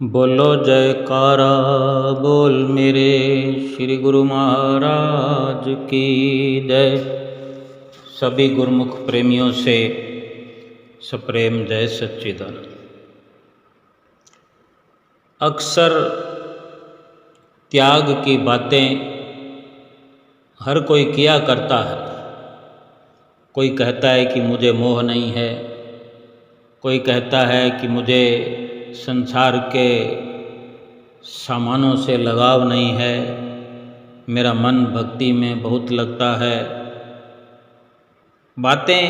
बोलो जयकारा बोल मेरे श्री गुरु महाराज की जय। सभी गुरुमुख प्रेमियों से सप्रेम जय सच्चिदानंद। अक्सर त्याग की बातें हर कोई किया करता है। कोई कहता है कि मुझे मोह नहीं है, कोई कहता है कि मुझे संसार के सामानों से लगाव नहीं है, मेरा मन भक्ति में बहुत लगता है। बातें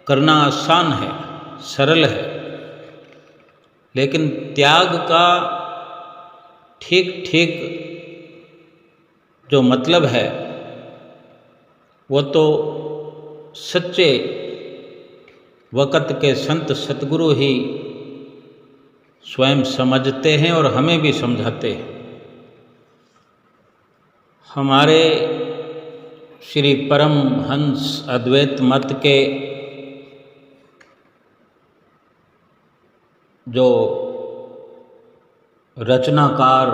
करना आसान है, सरल है, लेकिन त्याग का ठीक ठीक जो मतलब है वो तो सच्चे वक़्त के संत सतगुरु ही स्वयं समझते हैं और हमें भी समझाते हैं। हमारे श्री परम हंस अद्वैत मत के जो रचनाकार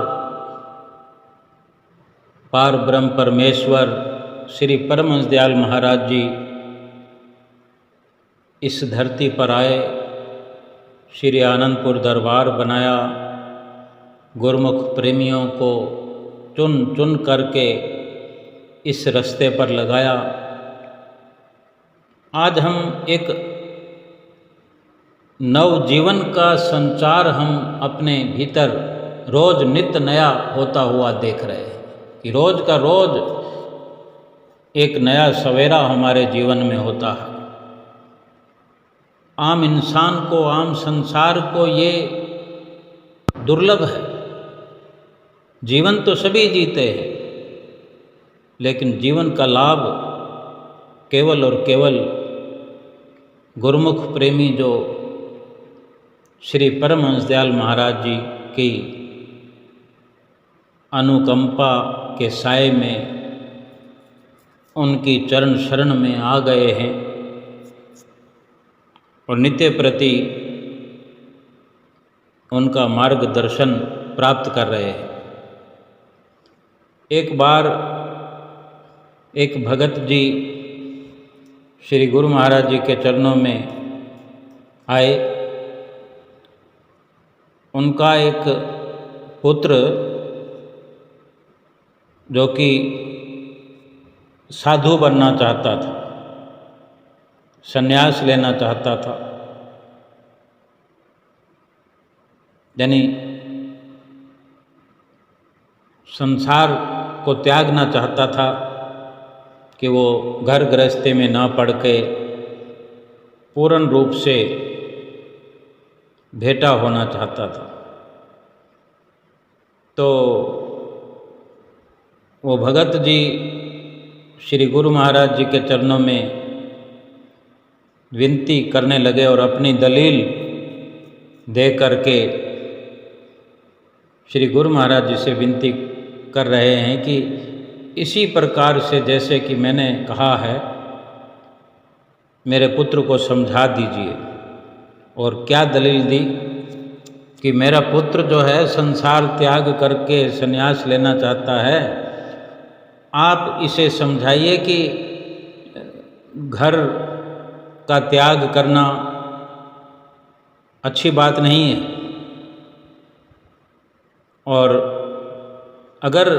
पार ब्रह्म परमेश्वर श्री परमहंस दयाल महाराज जी इस धरती पर आए, श्री आनंदपुर दरबार बनाया, गुरुमुख प्रेमियों को चुन चुन करके इस रास्ते पर लगाया। आज हम एक नव जीवन का संचार हम अपने भीतर रोज नित्य नया होता हुआ देख रहे हैं कि रोज का रोज एक नया सवेरा हमारे जीवन में होता है। आम इंसान को, आम संसार को ये दुर्लभ है। जीवन तो सभी जीते हैं, लेकिन जीवन का लाभ केवल और केवल गुरुमुख प्रेमी जो श्री परमहंस दयाल महाराज जी की अनुकंपा के साए में, उनकी चरण शरण में आ गए हैं और नित्य प्रति उनका मार्गदर्शन प्राप्त कर रहे हैं। एक बार एक भगत जी श्री गुरु महाराज जी के चरणों में आए। उनका एक पुत्र जो कि साधु बनना चाहता था, संन्यास लेना चाहता था, यानी संसार को त्यागना चाहता था कि वो घर गृहस्थी में ना पड़ के पूर्ण रूप से भेटा होना चाहता था। तो वो भगत जी श्री गुरु महाराज जी के चरणों में विनती करने लगे और अपनी दलील दे करके श्री गुरु महाराज जी से विनती कर रहे हैं कि इसी प्रकार से जैसे कि मैंने कहा है, मेरे पुत्र को समझा दीजिए। और क्या दलील दी कि मेरा पुत्र जो है संसार त्याग करके संन्यास लेना चाहता है, आप इसे समझाइए कि घर का त्याग करना अच्छी बात नहीं है, और अगर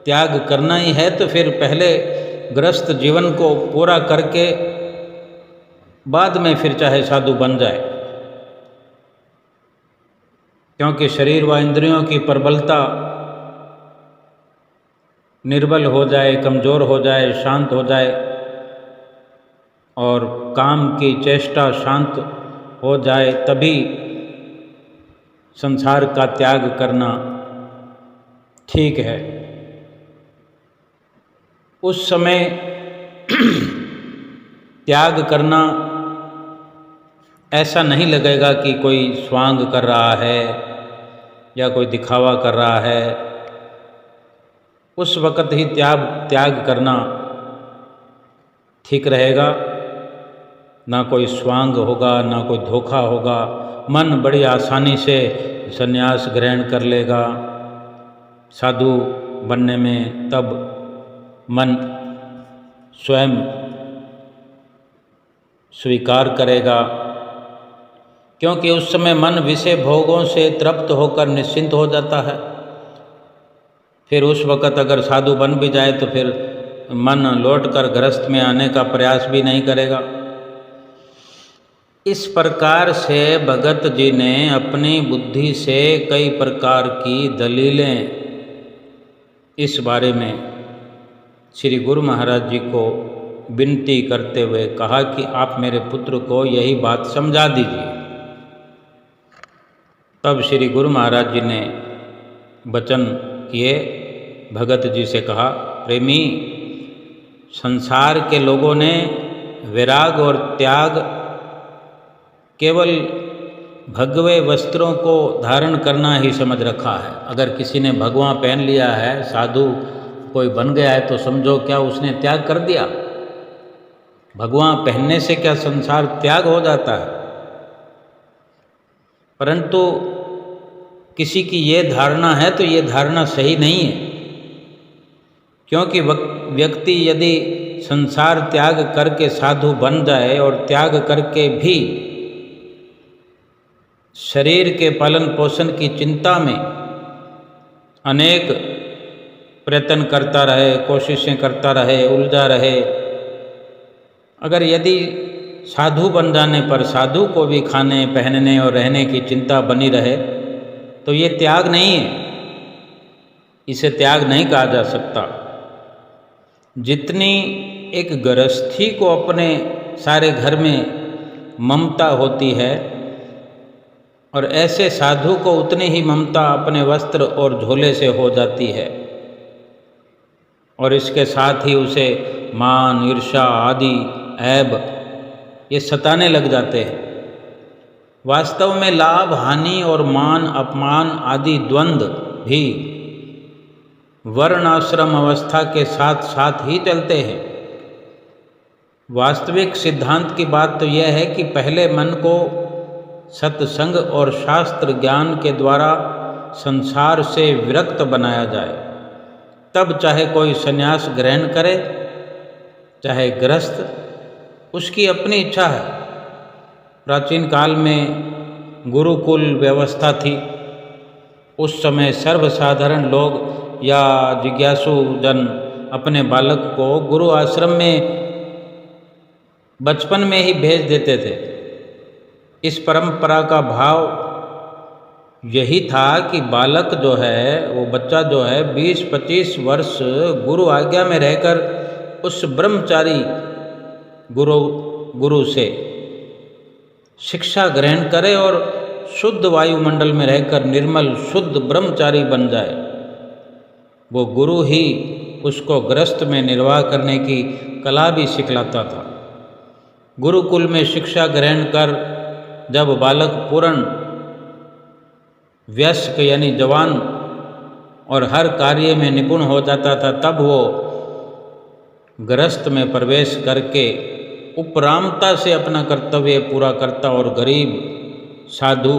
त्याग करना ही है तो फिर पहले गृहस्थ जीवन को पूरा करके बाद में फिर चाहे साधु बन जाए, क्योंकि शरीर व इंद्रियों की प्रबलता निर्बल हो जाए, कमज़ोर हो जाए, शांत हो जाए और काम की चेष्टा शांत हो जाए, तभी संसार का त्याग करना ठीक है। उस समय त्याग करना ऐसा नहीं लगेगा कि कोई स्वांग कर रहा है या कोई दिखावा कर रहा है। उस वक़्त ही त्याग करना ठीक रहेगा, ना कोई स्वांग होगा, ना कोई धोखा होगा। मन बड़ी आसानी से संन्यास ग्रहण कर लेगा साधु बनने में, तब मन स्वयं स्वीकार करेगा, क्योंकि उस समय मन विषय भोगों से तृप्त होकर निश्चिंत हो जाता है। फिर उस वक़्त अगर साधु बन भी जाए तो फिर मन लौटकर गृहस्थ में आने का प्रयास भी नहीं करेगा। इस प्रकार से भगत जी ने अपनी बुद्धि से कई प्रकार की दलीलें इस बारे में श्री गुरु महाराज जी को विनती करते हुए कहा कि आप मेरे पुत्र को यही बात समझा दीजिए। तब श्री गुरु महाराज जी ने वचन किए, भगत जी से कहा, प्रेमी, संसार के लोगों ने विराग और त्याग केवल भगवे वस्त्रों को धारण करना ही समझ रखा है। अगर किसी ने भगवा पहन लिया है, साधु कोई बन गया है, तो समझो क्या उसने त्याग कर दिया। भगवा पहनने से क्या संसार त्याग हो जाता है? परंतु किसी की ये धारणा है तो ये धारणा सही नहीं है, क्योंकि व्यक्ति यदि संसार त्याग करके साधु बन जाए और त्याग करके भी शरीर के पालन पोषण की चिंता में अनेक प्रयत्न करता रहे, कोशिशें करता रहे, उलझा रहे, अगर यदि साधु बन जाने पर साधु को भी खाने पहनने और रहने की चिंता बनी रहे तो ये त्याग नहीं है, इसे त्याग नहीं कहा जा सकता। जितनी एक गृहस्थी को अपने सारे घर में ममता होती है, और ऐसे साधु को उतनी ही ममता अपने वस्त्र और झोले से हो जाती है, और इसके साथ ही उसे मान, ईर्ष्या आदि ऐब ये सताने लग जाते हैं। वास्तव में लाभ हानि और मान अपमान आदि द्वंद्व भी वर्ण आश्रम अवस्था के साथ साथ ही चलते हैं। वास्तविक सिद्धांत की बात तो यह है कि पहले मन को सत्संग और शास्त्र ज्ञान के द्वारा संसार से विरक्त बनाया जाए, तब चाहे कोई संन्यास ग्रहण करे चाहे गृहस्थ, उसकी अपनी इच्छा है। प्राचीन काल में गुरुकुल व्यवस्था थी। उस समय सर्वसाधारण लोग या जिज्ञासु जन अपने बालक को गुरु आश्रम में बचपन में ही भेज देते थे। इस परंपरा का भाव यही था कि बालक जो है, वो बच्चा जो है 20-25 वर्ष गुरु आज्ञा में रहकर उस ब्रह्मचारी गुरु से शिक्षा ग्रहण करे और शुद्ध वायुमंडल में रहकर निर्मल शुद्ध ब्रह्मचारी बन जाए। वो गुरु ही उसको गृहस्थ में निर्वाह करने की कला भी सिखलाता था। गुरुकुल में शिक्षा ग्रहण कर जब बालक पूर्ण वयस्क यानी जवान और हर कार्य में निपुण हो जाता था, तब वो गृहस्थ में प्रवेश करके उपरामता से अपना कर्तव्य पूरा करता और गरीब साधु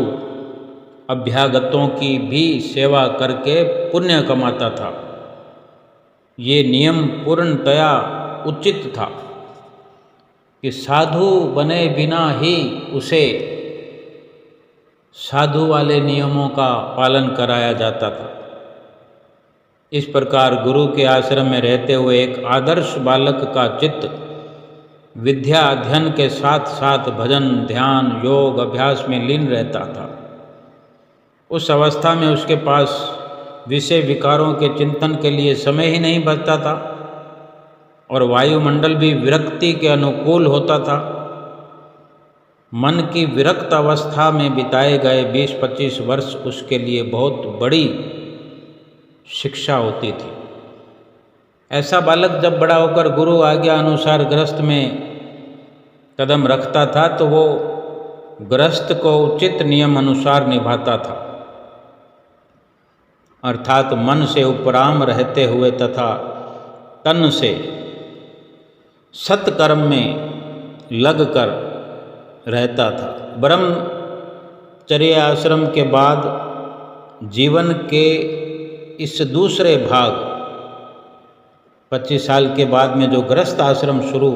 अभ्यागतों की भी सेवा करके पुण्य कमाता था। ये नियम पूर्णतया उचित था कि साधु बने बिना ही उसे साधु वाले नियमों का पालन कराया जाता था। इस प्रकार गुरु के आश्रम में रहते हुए एक आदर्श बालक का चित्त विद्या अध्ययन के साथ साथ भजन, ध्यान, योग अभ्यास में लीन रहता था। उस अवस्था में उसके पास विषय विकारों के चिंतन के लिए समय ही नहीं बचता था और वायुमंडल भी विरक्ति के अनुकूल होता था। मन की विरक्त अवस्था में बिताए गए 20-25 वर्ष उसके लिए बहुत बड़ी शिक्षा होती थी। ऐसा बालक जब बड़ा होकर गुरु आज्ञा अनुसार गृहस्थ में कदम रखता था तो वो गृहस्थ को उचित नियम अनुसार निभाता था, अर्थात मन से उपराम रहते हुए तथा तन से सत्कर्म में लगकर रहता था। ब्रह्मचर्य आश्रम के बाद जीवन के इस दूसरे भाग 25 साल के बाद में जो गृहस्थ आश्रम शुरू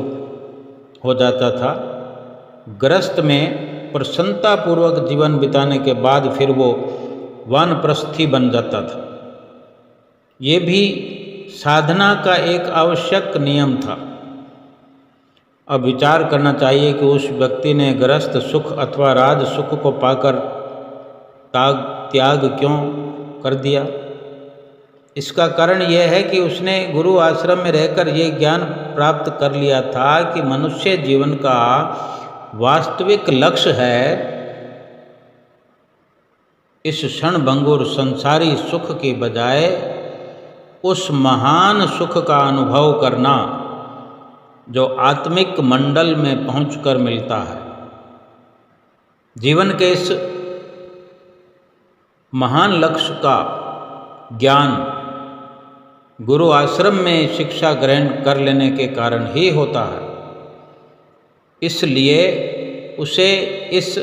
हो जाता था, गृहस्थ में प्रसन्नतापूर्वक जीवन बिताने के बाद फिर वो वानप्रस्थी बन जाता था। ये भी साधना का एक आवश्यक नियम था। अब विचार करना चाहिए कि उस व्यक्ति ने गृहस्थ सुख अथवा राज सुख को पाकर त्याग क्यों कर दिया। इसका कारण यह है कि उसने गुरु आश्रम में रहकर ये ज्ञान प्राप्त कर लिया था कि मनुष्य जीवन का वास्तविक लक्ष्य है इस क्षणभंगुर संसारी सुख के बजाय उस महान सुख का अनुभव करना जो आत्मिक मंडल में पहुंचकर मिलता है। जीवन के इस महान लक्ष्य का ज्ञान गुरु आश्रम में शिक्षा ग्रहण कर लेने के कारण ही होता है। इसलिए उसे इस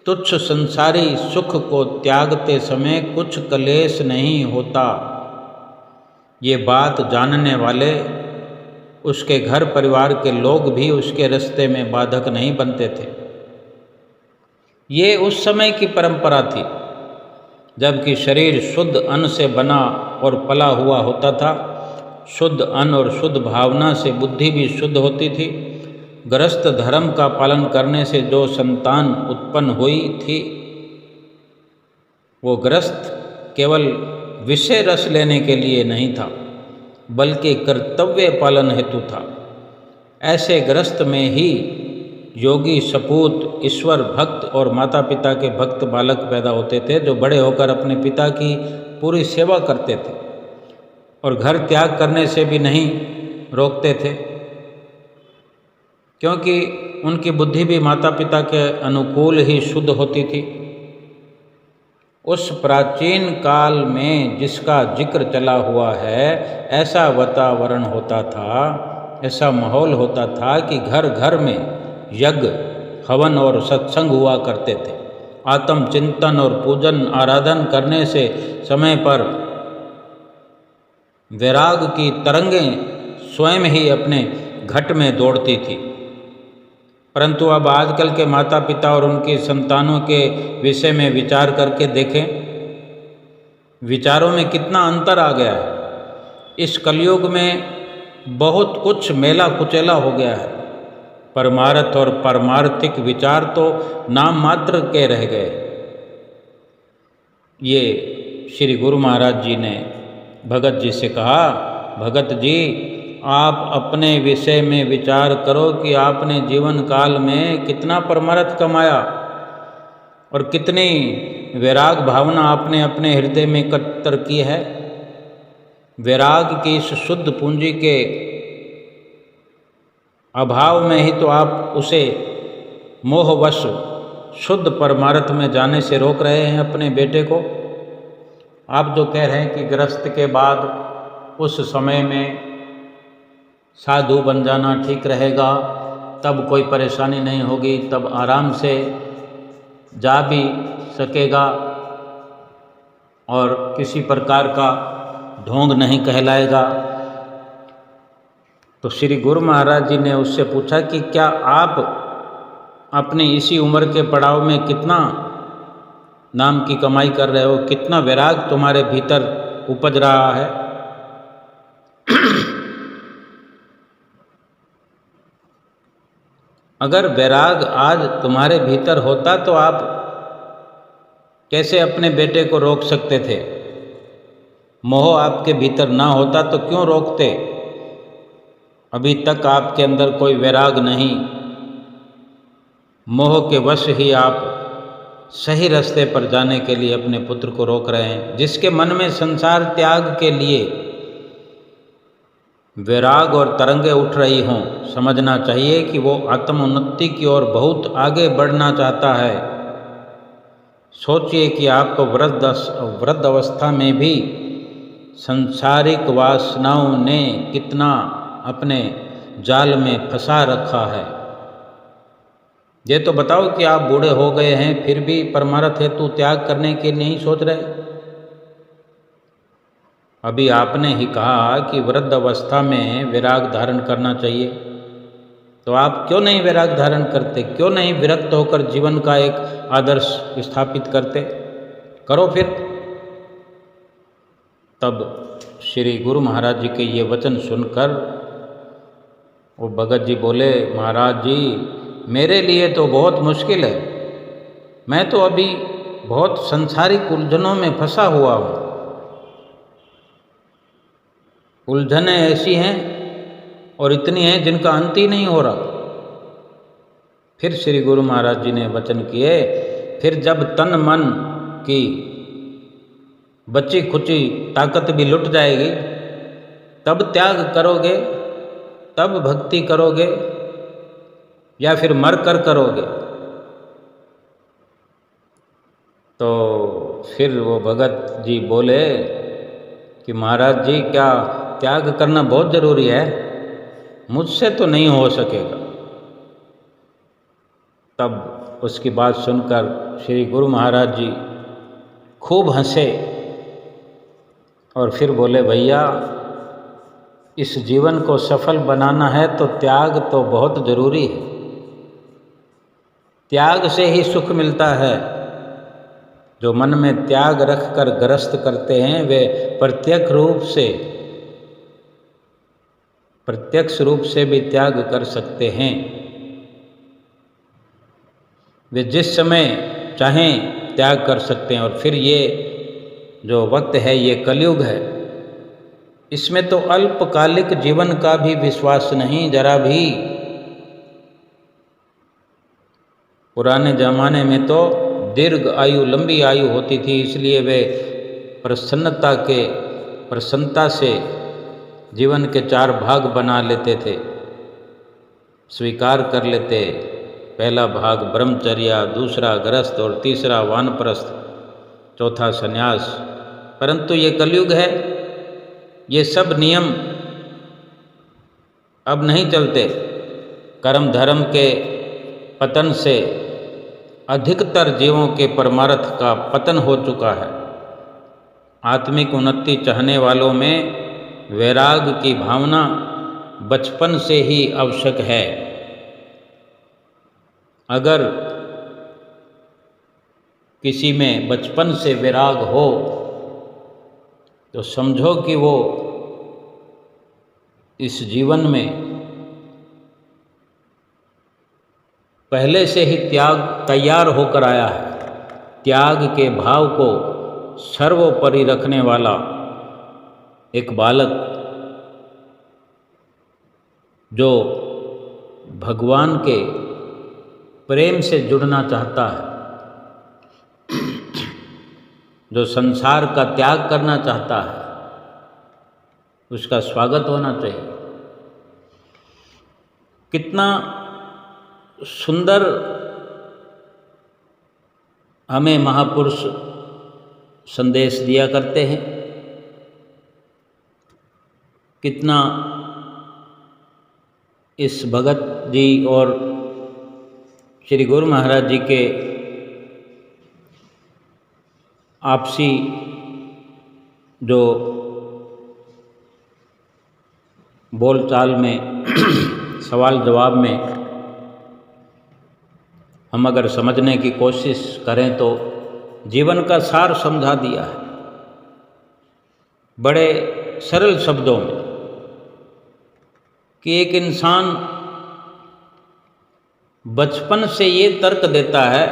तुच्छ संसारी सुख को त्यागते समय कुछ क्लेश नहीं होता। ये बात जानने वाले उसके घर परिवार के लोग भी उसके रास्ते में बाधक नहीं बनते थे। ये उस समय की परंपरा थी जबकि शरीर शुद्ध अन्न से बना और पला हुआ होता था। शुद्ध अन्न और शुद्ध भावना से बुद्धि भी शुद्ध होती थी। गृहस्थ धर्म का पालन करने से जो संतान उत्पन्न हुई थी वो गृहस्थ केवल विषय रस लेने के लिए नहीं था बल्कि कर्तव्य पालन हेतु था। ऐसे गृहस्थ में ही योगी सपूत ईश्वर भक्त और माता पिता के भक्त बालक पैदा होते थे जो बड़े होकर अपने पिता की पूरी सेवा करते थे और घर त्याग करने से भी नहीं रोकते थे, क्योंकि उनकी बुद्धि भी माता पिता के अनुकूल ही शुद्ध होती थी। उस प्राचीन काल में जिसका जिक्र चला हुआ है, ऐसा वातावरण होता था, ऐसा माहौल होता था कि घर घर में यज्ञ हवन और सत्संग हुआ करते थे। आत्म चिंतन और पूजन आराधन करने से समय पर वैराग की तरंगें स्वयं ही अपने घट में दौड़ती थी। परंतु अब आजकल के माता पिता और उनकी संतानों के विषय में विचार करके देखें, विचारों में कितना अंतर आ गया है। इस कलयुग में बहुत कुछ मेला कुचेला हो गया है। परमार्थ और परमार्थिक विचार तो नाम मात्र के रह गए। ये श्री गुरु महाराज जी ने भगत जी से कहा, भगत जी आप अपने विषय में विचार करो कि आपने जीवन काल में कितना परमार्थ कमाया और कितनी वैराग भावना आपने अपने हृदय में एकत्र की है। वैराग की इस शुद्ध पूंजी के अभाव में ही तो आप उसे मोहवश शुद्ध परमार्थ में जाने से रोक रहे हैं अपने बेटे को। आप जो कह रहे हैं कि गृहस्थ के बाद उस समय में साधु बन जाना ठीक रहेगा, तब कोई परेशानी नहीं होगी, तब आराम से जा भी सकेगा और किसी प्रकार का ढोंग नहीं कहलाएगा। तो श्री गुरु महाराज जी ने उससे पूछा कि क्या आप अपनी इसी उम्र के पड़ाव में कितना नाम की कमाई कर रहे हो, कितना वैराग तुम्हारे भीतर उपज रहा है। अगर वैराग आज तुम्हारे भीतर होता तो आप कैसे अपने बेटे को रोक सकते थे। मोह आपके भीतर ना होता तो क्यों रोकते। अभी तक आपके अंदर कोई वैराग नहीं, मोह के वश ही आप सही रास्ते पर जाने के लिए अपने पुत्र को रोक रहे हैं। जिसके मन में संसार त्याग के लिए वैराग और तरंगे उठ रही हों, समझना चाहिए कि वो आत्मोन्नति की ओर बहुत आगे बढ़ना चाहता है। सोचिए कि आपको वृद्ध अवस्था में भी सांसारिक वासनाओं ने कितना अपने जाल में फंसा रखा है। ये तो बताओ कि आप बूढ़े हो गए हैं फिर भी परमार्थ हेतु त्याग करने के नहीं सोच रहे। अभी आपने ही कहा कि वृद्ध अवस्था में वैराग धारण करना चाहिए, तो आप क्यों नहीं वैराग धारण करते? क्यों नहीं विरक्त होकर जीवन का एक आदर्श स्थापित करते? करो फिर। तब श्री गुरु महाराज जी के ये वचन सुनकर वो भगत जी बोले, महाराज जी मेरे लिए तो बहुत मुश्किल है, मैं तो अभी बहुत संसारिक उलझनों में फंसा हुआ हूँ। उलझनें ऐसी हैं और इतनी हैं जिनका अंत ही नहीं हो रहा। फिर श्री गुरु महाराज जी ने वचन किए, फिर जब तन मन की बची खुची ताकत भी लुट जाएगी तब त्याग करोगे, तब भक्ति करोगे या फिर मर कर करोगे? तो फिर वो भगत जी बोले कि महाराज जी क्या त्याग करना बहुत ज़रूरी है? मुझसे तो नहीं हो सकेगा। तब उसकी बात सुनकर श्री गुरु महाराज जी खूब हंसे और फिर बोले, भैया इस जीवन को सफल बनाना है तो त्याग तो बहुत ज़रूरी है। त्याग से ही सुख मिलता है। जो मन में त्याग रख कर ग्रस्त करते हैं वे प्रत्यक्ष रूप से भी त्याग कर सकते हैं। वे जिस समय चाहें त्याग कर सकते हैं। और फिर ये जो वक्त है ये कलयुग है, इसमें तो अल्पकालिक जीवन का भी विश्वास नहीं जरा भी। पुराने जमाने में तो दीर्घ आयु लंबी आयु होती थी, इसलिए वे प्रसन्नता से जीवन के 4 भाग बना लेते थे, स्वीकार कर लेते। पहला भाग ब्रह्मचर्या, दूसरा गृहस्थ और तीसरा वानप्रस्थ, चौथा संन्यास। परंतु ये कलयुग है, ये सब नियम अब नहीं चलते। कर्म धर्म के पतन से अधिकतर जीवों के परमार्थ का पतन हो चुका है। आत्मिक उन्नति चाहने वालों में वैराग की भावना बचपन से ही आवश्यक है। अगर किसी में बचपन से वैराग हो तो समझो कि वो इस जीवन में पहले से ही त्याग तैयार होकर आया है। त्याग के भाव को सर्वोपरि रखने वाला एक बालक जो भगवान के प्रेम से जुड़ना चाहता है, जो संसार का त्याग करना चाहता है, उसका स्वागत होना चाहिए। कितना सुंदर हमें महापुरुष संदेश दिया करते हैं, कितना इस भगत जी और श्री गुरु महाराज जी के आपसी जो बोलचाल में सवाल जवाब में हम अगर समझने की कोशिश करें तो जीवन का सार समझा दिया है बड़े सरल शब्दों में कि एक इंसान बचपन से ये तर्क देता है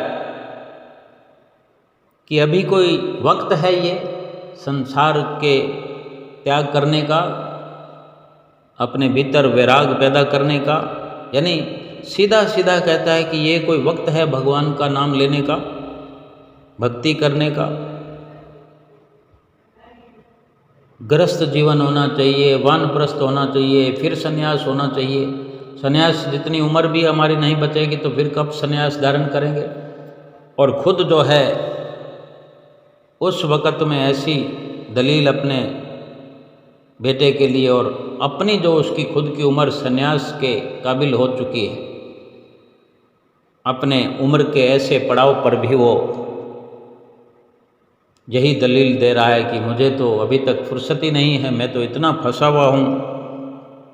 कि अभी कोई वक्त है ये संसार के त्याग करने का, अपने भीतर वैराग पैदा करने का। यानी सीधा सीधा कहता है कि ये कोई वक्त है भगवान का नाम लेने का, भक्ति करने का। गृहस्थ जीवन होना चाहिए, वानप्रस्थ होना चाहिए, फिर संन्यास होना चाहिए। संन्यास जितनी उम्र भी हमारी नहीं बचेगी तो फिर कब संन्यास धारण करेंगे। और खुद जो है उस वक़्त में ऐसी दलील अपने बेटे के लिए और अपनी जो उसकी खुद की उम्र संन्यास के काबिल हो चुकी है, अपने उम्र के ऐसे पड़ाव पर भी वो यही दलील दे रहा है कि मुझे तो अभी तक फुर्सत ही नहीं है, मैं तो इतना फंसा हुआ हूँ,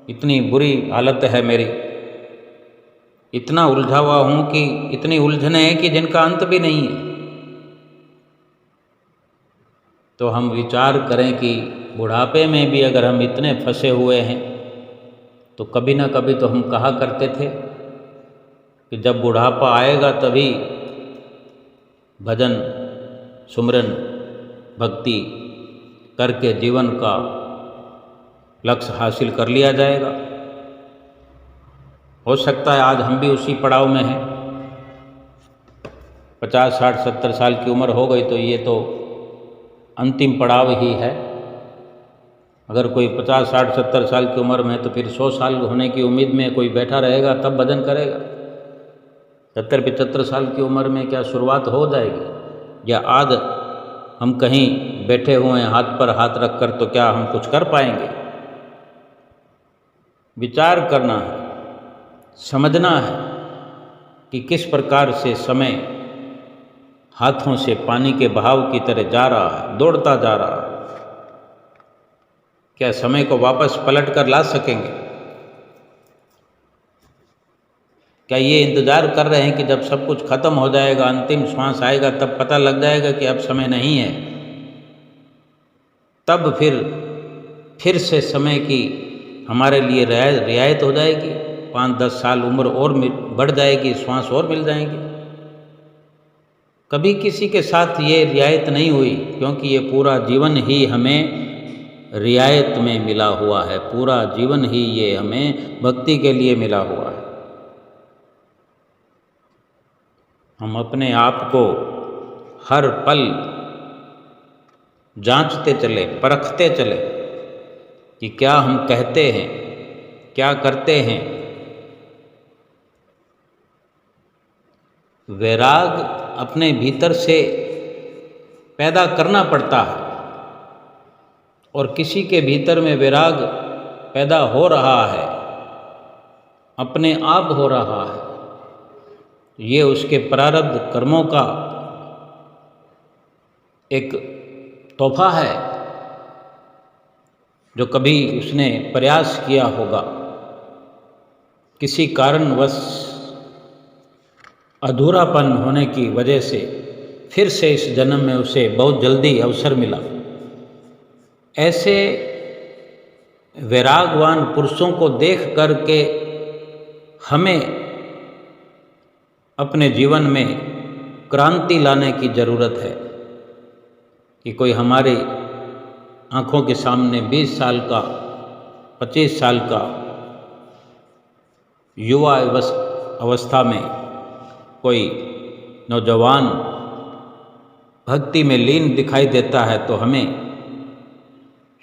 इतनी बुरी हालत है मेरी, इतना उलझा हुआ हूँ कि इतनी उलझनें हैं कि जिनका अंत भी नहीं है। तो हम विचार करें कि बुढ़ापे में भी अगर हम इतने फंसे हुए हैं तो कभी ना कभी तो हम कहा करते थे कि जब बुढ़ापा आएगा तभी भजन सुमरन भक्ति करके जीवन का लक्ष्य हासिल कर लिया जाएगा। हो सकता है आज हम भी उसी पड़ाव में हैं, 50, 60, 70 साल की उम्र हो गई तो ये तो अंतिम पड़ाव ही है। अगर कोई 50, 60, 70 साल की उम्र में तो फिर 100 साल होने की उम्मीद में कोई बैठा रहेगा तब भजन करेगा। 70, 75 साल की उम्र में क्या शुरुआत हो जाएगी? या आज हम कहीं बैठे हुए हैं हाथ पर हाथ रख कर, तो क्या हम कुछ कर पाएंगे? विचार करना है, समझना है कि किस प्रकार से समय हाथों से पानी के बहाव की तरह जा रहा है, दौड़ता जा रहा है। क्या समय को वापस पलट कर ला सकेंगे? क्या ये इंतज़ार कर रहे हैं कि जब सब कुछ खत्म हो जाएगा, अंतिम श्वास आएगा, तब पता लग जाएगा कि अब समय नहीं है, तब फिर से समय की हमारे लिए रियायत हो जाएगी, 5-10 साल उम्र और बढ़ जाएगी, श्वास और मिल जाएंगे? कभी किसी के साथ ये रियायत नहीं हुई, क्योंकि ये पूरा जीवन ही हमें रियायत में मिला हुआ है, पूरा जीवन ही ये हमें भक्ति के लिए मिला हुआ है। हम अपने आप को हर पल जांचते चले, परखते चले कि क्या हम कहते हैं, क्या करते हैं। वैराग अपने भीतर से पैदा करना पड़ता है, और किसी के भीतर में वैराग पैदा हो रहा है, अपने आप हो रहा है, ये उसके प्रारब्ध कर्मों का एक तोहफा है जो कभी उसने प्रयास किया होगा, किसी कारणवश अधूरापन होने की वजह से फिर से इस जन्म में उसे बहुत जल्दी अवसर मिला। ऐसे वैरागवान पुरुषों को देख करके हमें अपने जीवन में क्रांति लाने की ज़रूरत है कि कोई हमारी आँखों के सामने 20 साल का, 25 साल का युवा अवस्था में कोई नौजवान भक्ति में लीन दिखाई देता है तो हमें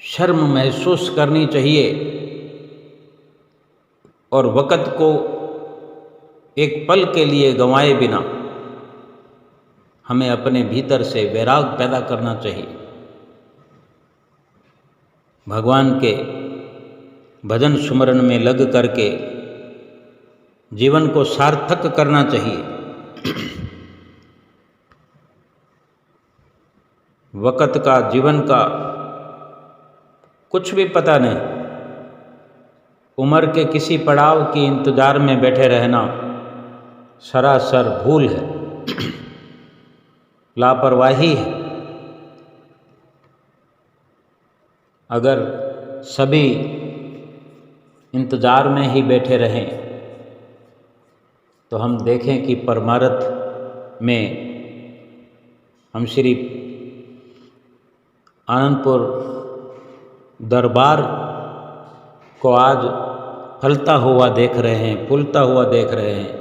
शर्म महसूस करनी चाहिए, और वक़्त को एक पल के लिए गंवाए बिना हमें अपने भीतर से वैराग पैदा करना चाहिए। भगवान के भजन सुमरन में लग करके जीवन को सार्थक करना चाहिए। वक़्त का, जीवन का कुछ भी पता नहीं। उम्र के किसी पड़ाव की इंतज़ार में बैठे रहना सरासर भूल है, लापरवाही है। अगर सभी इंतज़ार में ही बैठे रहें तो हम देखें कि परमार्थ में हम श्री आनंदपुर दरबार को आज फलता हुआ देख रहे हैं, फूलता हुआ देख रहे हैं।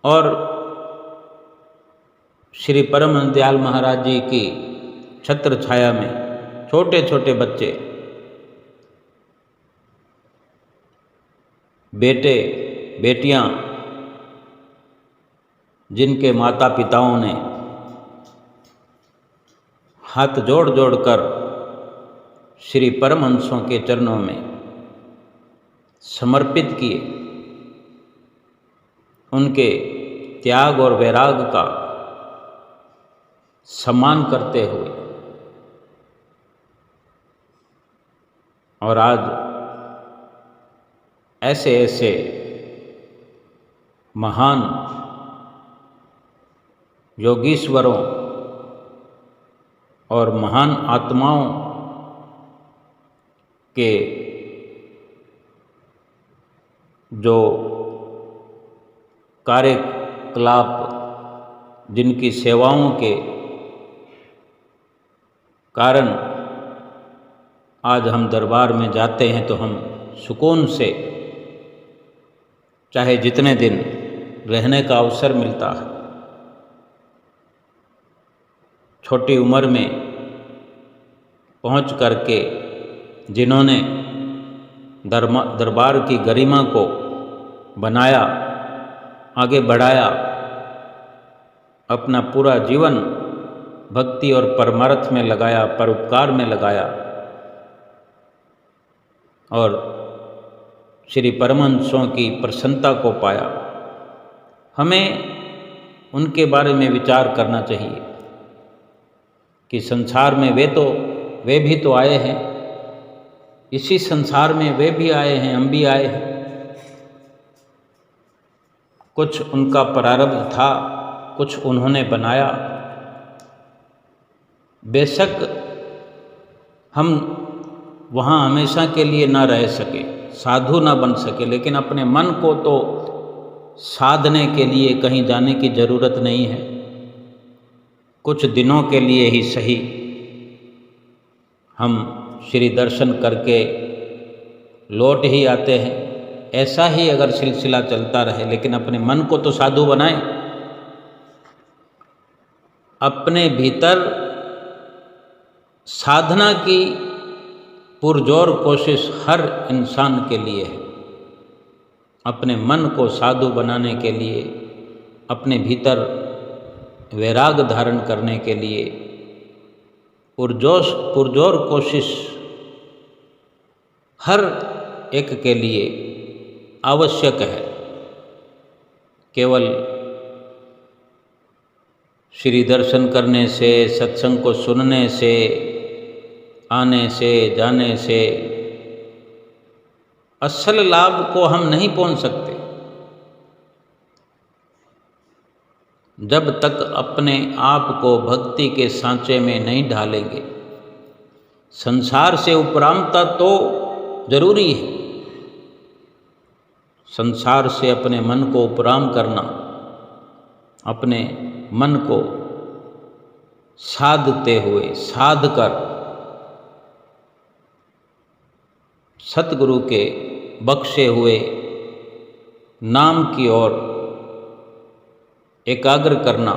और श्री परम दयाल महाराज जी की छत्र छाया में छोटे छोटे बच्चे, बेटे बेटियां, जिनके माता पिताओं ने हाथ जोड़ जोड़ कर श्री परमहंसों के चरणों में समर्पित किए, उनके त्याग और वैराग का सम्मान करते हुए और आज ऐसे ऐसे महान योगीश्वरों और महान आत्माओं के जो कार्यकलाप, जिनकी सेवाओं के कारण आज हम दरबार में जाते हैं तो हम सुकून से, चाहे जितने दिन रहने का अवसर मिलता है, छोटी उम्र में पहुंच करके जिन्होंने दरबार की गरिमा को बनाया, आगे बढ़ाया, अपना पूरा जीवन भक्ति और परमार्थ में लगाया, परोपकार में लगाया और श्री परमहंसों की प्रसन्नता को पाया। हमें उनके बारे में विचार करना चाहिए कि संसार में वे भी तो आए हैं, इसी संसार में वे भी आए हैं, हम भी आए हैं। कुछ उनका प्रारब्ध था, कुछ उन्होंने बनाया। बेशक हम वहाँ हमेशा के लिए ना रह सके, साधु ना बन सके, लेकिन अपने मन को तो साधने के लिए कहीं जाने की ज़रूरत नहीं है। कुछ दिनों के लिए ही सही हम श्री दर्शन करके लौट ही आते हैं। ऐसा ही अगर सिलसिला चलता रहे, लेकिन अपने मन को तो साधु बनाएं। अपने भीतर साधना की पुरजोर कोशिश हर इंसान के लिए है। अपने मन को साधु बनाने के लिए, अपने भीतर वैराग धारण करने के लिए पुरजोर कोशिश हर एक के लिए आवश्यक है। केवल श्री दर्शन करने से, सत्संग को सुनने से, आने से, जाने से असल लाभ को हम नहीं पहुंच सकते जब तक अपने आप को भक्ति के सांचे में नहीं ढालेंगे। संसार से उपरामता तो जरूरी है, संसार से अपने मन को उपराम करना, अपने मन को साधते हुए, साध कर सतगुरु के बख्शे हुए नाम की ओर एकाग्र करना,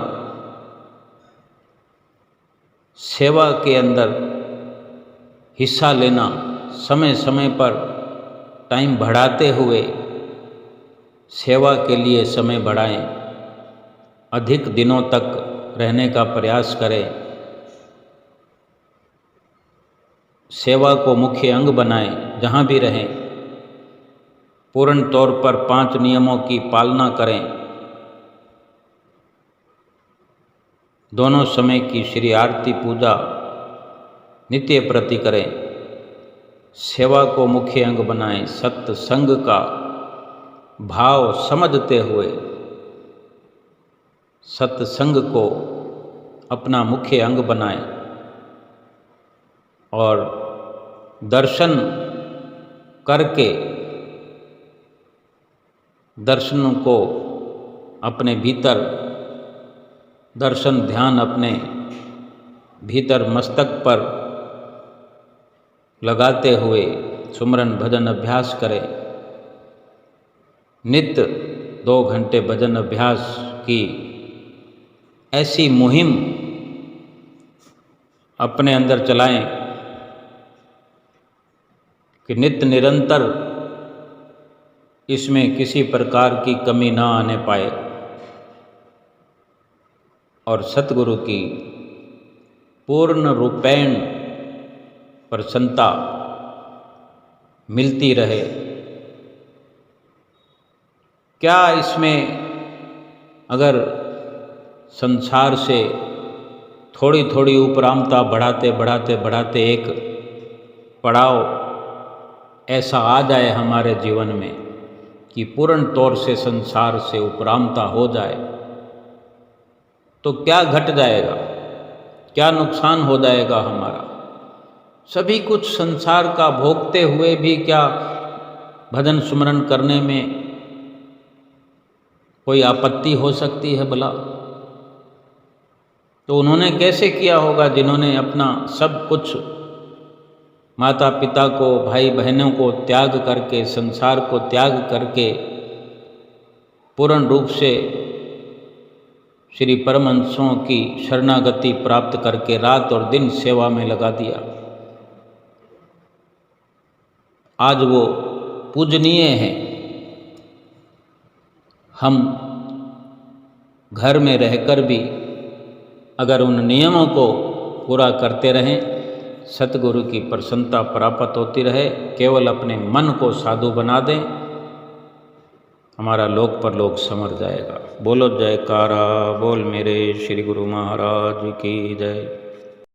सेवा के अंदर हिस्सा लेना, समय समय पर टाइम बढ़ाते हुए सेवा के लिए समय बढ़ाएं, अधिक दिनों तक रहने का प्रयास करें, सेवा को मुख्य अंग बनाएं, जहाँ भी रहें। पूर्ण तौर पर 5 नियमों की पालना करें। दोनों समय की श्री आरती पूजा नित्य प्रति करें। सेवा को मुख्य अंग बनाएं। सत्संग का भाव समझते हुए सत्संग को अपना मुख्य अंग बनाएं और दर्शन करके दर्शन को अपने भीतर, दर्शन ध्यान अपने भीतर मस्तक पर लगाते हुए सुमरन भजन अभ्यास करें। नित्य 2 घंटे भजन अभ्यास की ऐसी मुहिम अपने अंदर चलाएं कि नित्य निरंतर इसमें किसी प्रकार की कमी ना आने पाए और सतगुरु की पूर्ण रूपेण प्रसन्नता मिलती रहे। क्या इसमें अगर संसार से थोड़ी थोड़ी उपरामता बढ़ाते बढ़ाते बढ़ाते एक पड़ाव ऐसा आ जाए हमारे जीवन में कि पूर्ण तौर से संसार से उपरामता हो जाए, तो क्या घट जाएगा, क्या नुकसान हो जाएगा हमारा। सभी कुछ संसार का भोगते हुए भी क्या भजन सुमरन करने में कोई आपत्ति हो सकती है भला? तो उन्होंने कैसे किया होगा जिन्होंने अपना सब कुछ, माता पिता को, भाई बहनों को त्याग करके, संसार को त्याग करके पूर्ण रूप से श्री परमहंसों की शरणागति प्राप्त करके रात और दिन सेवा में लगा दिया। आज वो पूजनीय हैं। हम घर में रहकर भी अगर उन नियमों को पूरा करते रहें, सतगुरु की प्रसन्नता प्राप्त होती रहे, केवल अपने मन को साधु बना दें, हमारा लोक परलोक संवर जाएगा। बोलो जयकारा, बोल मेरे श्री गुरु महाराज की जय।